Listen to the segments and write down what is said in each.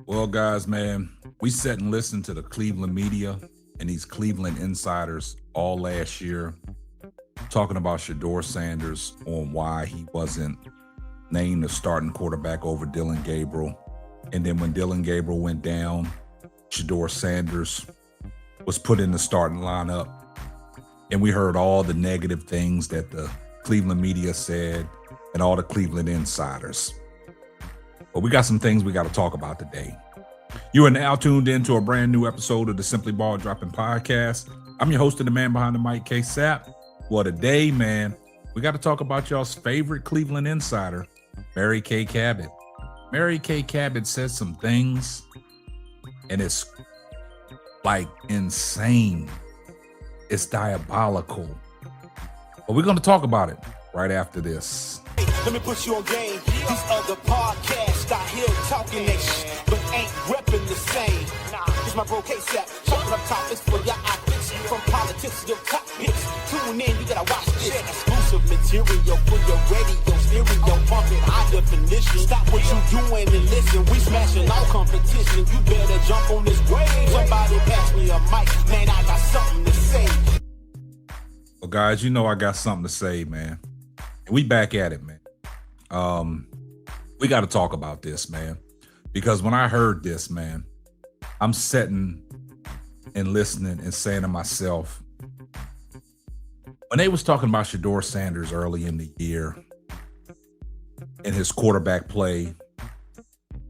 Well, guys, man, we sat and listened to the Cleveland media and these Cleveland insiders all last year talking about Shedeur Sanders on why he wasn't named the starting quarterback over Dylan Gabriel. And then when Dylan Gabriel went down, Shedeur Sanders was put in the starting lineup. And we heard all the negative things that the Cleveland media said and all the Cleveland insiders. But we got some things we got to talk about today. You are now tuned in to a brand new episode of the Simply Ball Dropping Podcast. I'm your host and the man behind the mic, Kay Cabot. Well, today, man, we got to talk about y'all's favorite Cleveland insider, Kay Cabot. Kay Cabot said some things, and it's like insane. It's diabolical. But we're going to talk about it right after this. Let me put you on game. These other podcasts out here talking that shit, but ain't repping the same. It's my bro Kay Cabot. Chopping up topics for your optics. From politics to your top picks. Tune in, you gotta watch this. Exclusive material for your radio stereo. Pumping high definition. Stop what you doing and listen. We smashing all competition. You better jump on this wave. Somebody pass me a mic. Man, I got something to say. Well, guys, you know I got something to say, man. And we back at it, man. We got to talk about this, man, because when I heard this, man, I'm sitting and listening and saying to myself, when they was talking about Shedeur Sanders early in the year and his quarterback play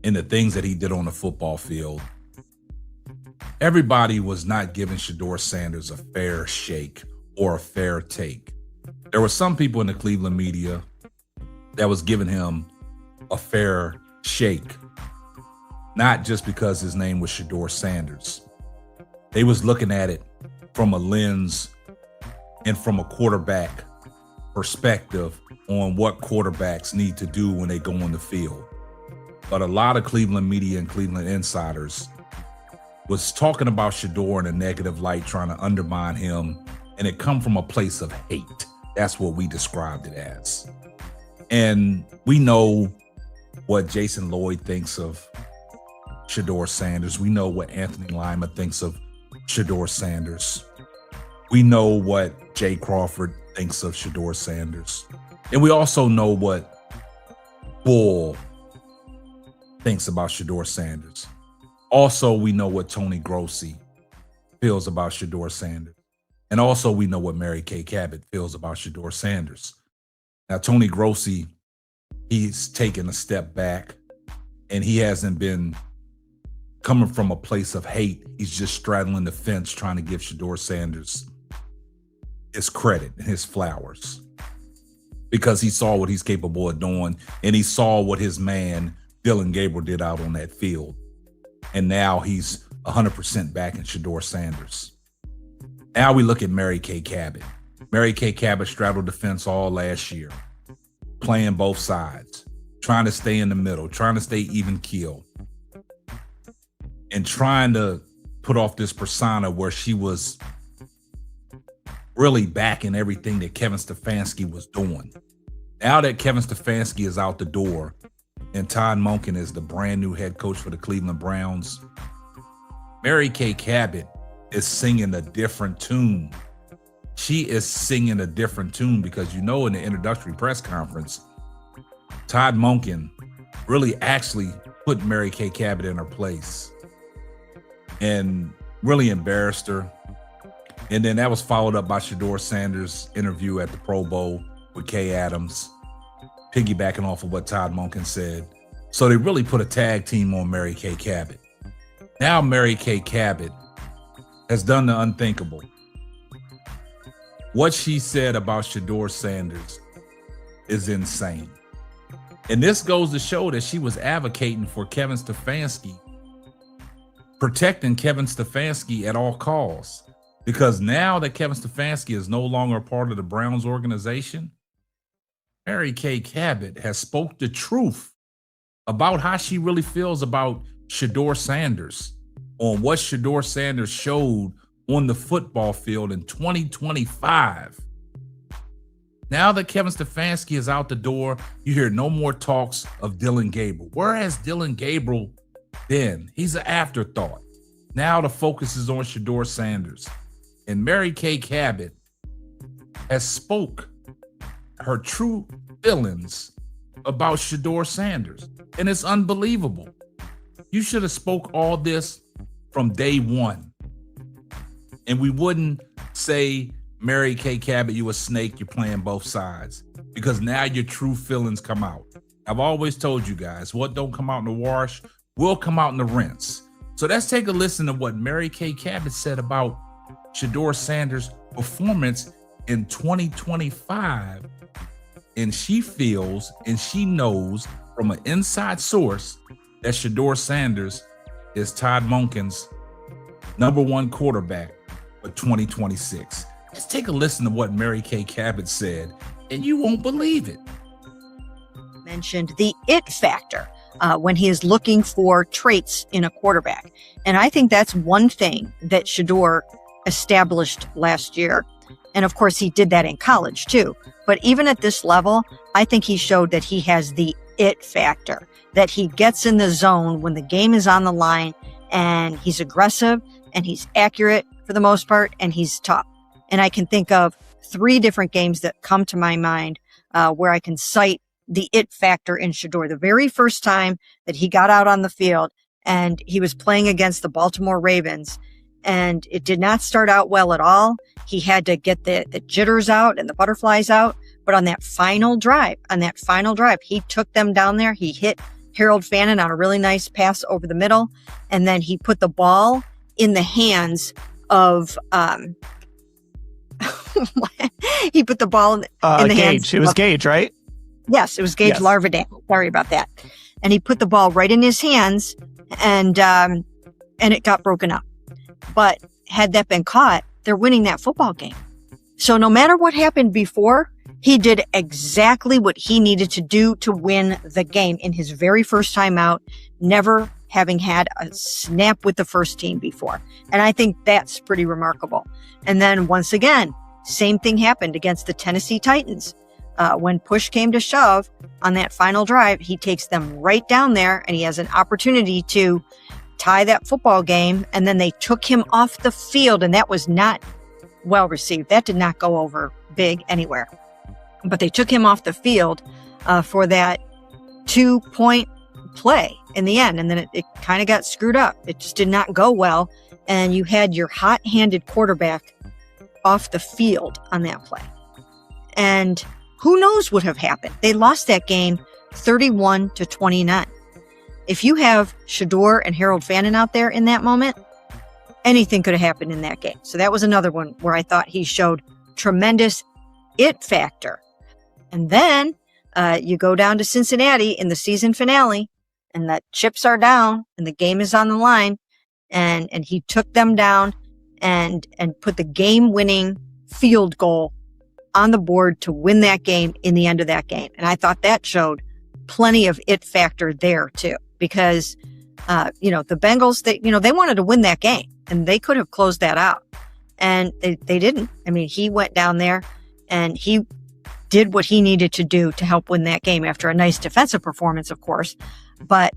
and the things that he did on the football field, everybody was not giving Shedeur Sanders a fair shake or a fair take. There were some people in the Cleveland media that was giving him a fair shake, not just because his name was Shedeur Sanders. They was looking at it from a lens and from a quarterback perspective on what quarterbacks need to do when they go on the field. But a lot of Cleveland media and Cleveland insiders was talking about Shedeur in a negative light, trying to undermine him, and it come from a place of hate. That's what we described it as. And we know what Jason Lloyd thinks of Shedeur Sanders. We know what Anthony Lima thinks of Shedeur Sanders. We know what Jay Crawford thinks of Shedeur Sanders. And we also know what Bull thinks about Shedeur Sanders. Also, we know what Tony Grossi feels about Shedeur Sanders. And also, we know what Kay Cabot feels about Shedeur Sanders. Now, Tony Grossi, he's taken a step back, and he hasn't been coming from a place of hate. He's just straddling the fence, trying to give Shedeur Sanders his credit and his flowers, because he saw what he's capable of doing, and he saw what his man Dylan Gabriel did out on that field. And now he's 100% back in Shedeur Sanders. Now we look at Kay Cabot. Kay Cabot straddled the fence all last year, playing both sides, trying to stay in the middle, trying to stay even keel, and trying to put off this persona where she was really backing everything that Kevin Stefanski was doing. Now that Kevin Stefanski is out the door and Todd Monken is the brand new head coach for the Cleveland Browns, Kay Cabot is singing a different tune. She is singing a different tune because, you know, in the introductory press conference, Todd Monken really actually put Kay Cabot in her place and really embarrassed her. And then that was followed up by Shedeur Sanders' interview at the Pro Bowl with Kay Adams, piggybacking off of what Todd Monken said. So they really put a tag team on Kay Cabot. Now Kay Cabot has done the unthinkable. What she said about Shedeur Sanders is insane. And this goes to show that she was advocating for Kevin Stefanski, protecting Kevin Stefanski at all costs. Because now that Kevin Stefanski is no longer a part of the Browns organization, Kay Cabot has spoke the truth about how she really feels about Shedeur Sanders, on what Shedeur Sanders showed on the football field in 2025. Now that Kevin Stefanski is out the door, you hear no more talks of Dylan Gabriel. Where has Dylan Gabriel then he's an afterthought. Now the focus is on Shedeur Sanders. And Mary Kay Cabot has spoke her true feelings about Shedeur Sanders. And it's unbelievable. You should have spoke all this from day one. And we wouldn't say, Mary Kay Cabot, you a snake, you're playing both sides. Because now your true feelings come out. I've always told you guys, what don't come out in the wash will come out in the rinse. So let's take a listen to what Mary Kay Cabot said about Shedeur Sanders' performance in 2025. And she feels and she knows from an inside source that Shedeur Sanders is Todd Monken's #1 quarterback for 2026. Let's take a listen to what Mary Kay Cabot said, and you won't believe it. Mentioned the it factor when he is looking for traits in a quarterback. And I think that's one thing that Shedeur established last year. And of course, he did that in college too. But even at this level, I think he showed that he has the it factor, that he gets in the zone when the game is on the line, and he's aggressive and he's accurate for the most part, and he's tough. And I can think of 3 different games that come to my mind where I can cite the it factor in Shedeur. The very first time that he got out on the field and he was playing against the Baltimore Ravens, and it did not start out well at all. He had to get the jitters out and the butterflies out. But on that final drive, he took them down there. He hit Harold Fannin on a really nice pass over the middle. And then he put the ball in the hands of, he put the ball in the hands. It was Gage, right? Yes, it was Gage Larvidan. Sorry about that. And he put the ball right in his hands, and it got broken up. But had that been caught, they're winning that football game. So no matter what happened before, he did exactly what he needed to do to win the game in his very first time out, never having had a snap with the first team before. And I think that's pretty remarkable. And then once again, same thing happened against the Tennessee Titans. When push came to shove on that final drive, he takes them right down there, and he has an opportunity to tie that football game. And then they took him off the field, and that was not well received. That did not go over big anywhere. But they took him off the field for that 2-point play in the end. And then it kind of got screwed up. It just did not go well. And you had your hot-handed quarterback off the field on that play. And who knows what have happened? They lost that game 31-29. If you have Shedeur and Harold Fannin out there in that moment, anything could have happened in that game. So that was another one where I thought he showed tremendous it factor. And then you go down to Cincinnati in the season finale, and the chips are down and the game is on the line, and he took them down and put the game-winning field goal on the board to win that game in the end of that game. And I thought that showed plenty of it factor there too, because the Bengals, they wanted to win that game, and they could have closed that out, and they didn't. I mean, he went down there and he did what he needed to do to help win that game after a nice defensive performance, of course. But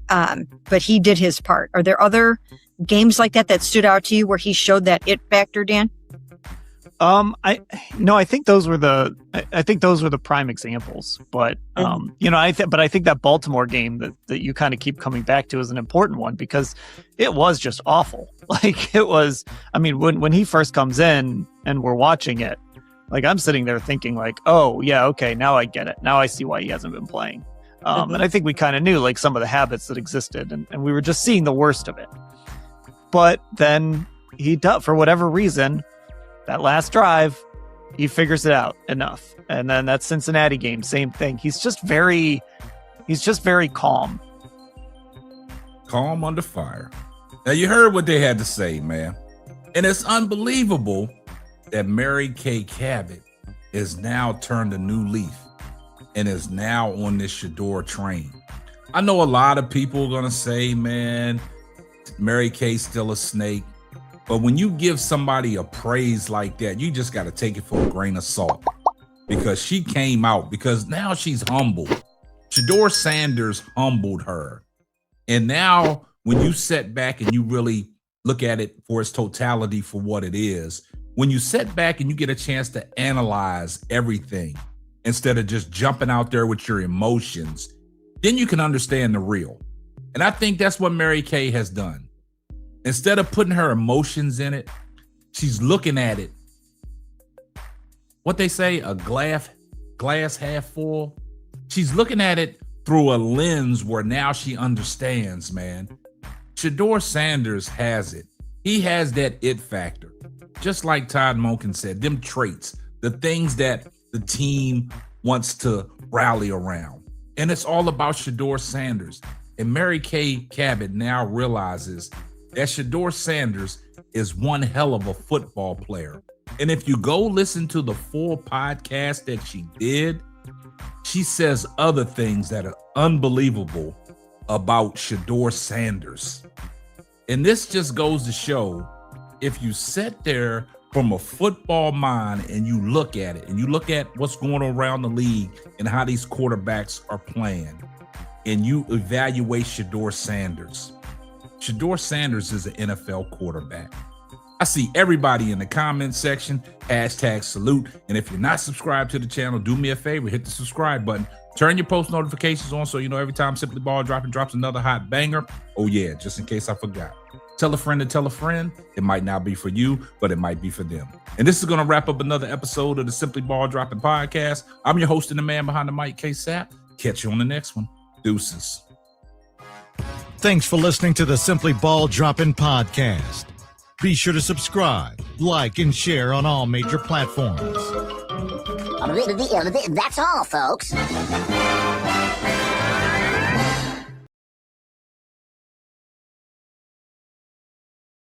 he did his part. Are there other games like that stood out to you where he showed that it factor, Dan? I think those were the prime examples. But I think that Baltimore game that you kind of keep coming back to is an important one, because it was just awful. Like, it was. I mean, when he first comes in and we're watching it, like, I'm sitting there thinking, like, oh yeah, okay, now I get it. Now I see why he hasn't been playing. And I think we kind of knew, like, some of the habits that existed, and we were just seeing the worst of it. But then for whatever reason, that last drive, he figures it out enough. And then that Cincinnati game, same thing. He's just very calm. Calm under fire. Now, you heard what they had to say, man. And it's unbelievable that Mary Kay Cabot is now turned a new leaf and is now on this Shedeur train. I know a lot of people are going to say, man, Mary Kay's still a snake. But when you give somebody a praise like that, you just got to take it for a grain of salt, because she came out, because now she's humbled. Shedeur Sanders humbled her. And now when you sit back and you really look at it for its totality for what it is, when you sit back and you get a chance to analyze everything instead of just jumping out there with your emotions, then you can understand the real. And I think that's what Mary Kay has done. Instead of putting her emotions in it, she's looking at it. What they say, a glass half full. She's looking at it through a lens where now she understands, man. Shedeur Sanders has it. He has that it factor. Just like Todd Monken said, them traits, the things that the team wants to rally around. And it's all about Shedeur Sanders. And Mary Kay Cabot now realizes that Shedeur Sanders is one hell of a football player. And if you go listen to the full podcast that she did, she says other things that are unbelievable about Shedeur Sanders. And this just goes to show, if you sit there from a football mind and you look at it and you look at what's going on around the league and how these quarterbacks are playing, and you evaluate Shedeur Sanders. Shedeur Sanders is an NFL quarterback. I see everybody in the comment section, #salute. And if you're not subscribed to the channel, do me a favor, hit the subscribe button. Turn your post notifications on so you know every time Simply Ball drops another hot banger. Oh yeah, just in case I forgot. Tell a friend to tell a friend. It might not be for you, but it might be for them. And this is going to wrap up another episode of the Simply Ball Dropping Podcast. I'm your host and the man behind the mic, Kay Cabot. Catch you on the next one. Deuces. Thanks for listening to the Simply Ball Dropping Podcast. Be sure to subscribe, like, and share on all major platforms. That's all, folks.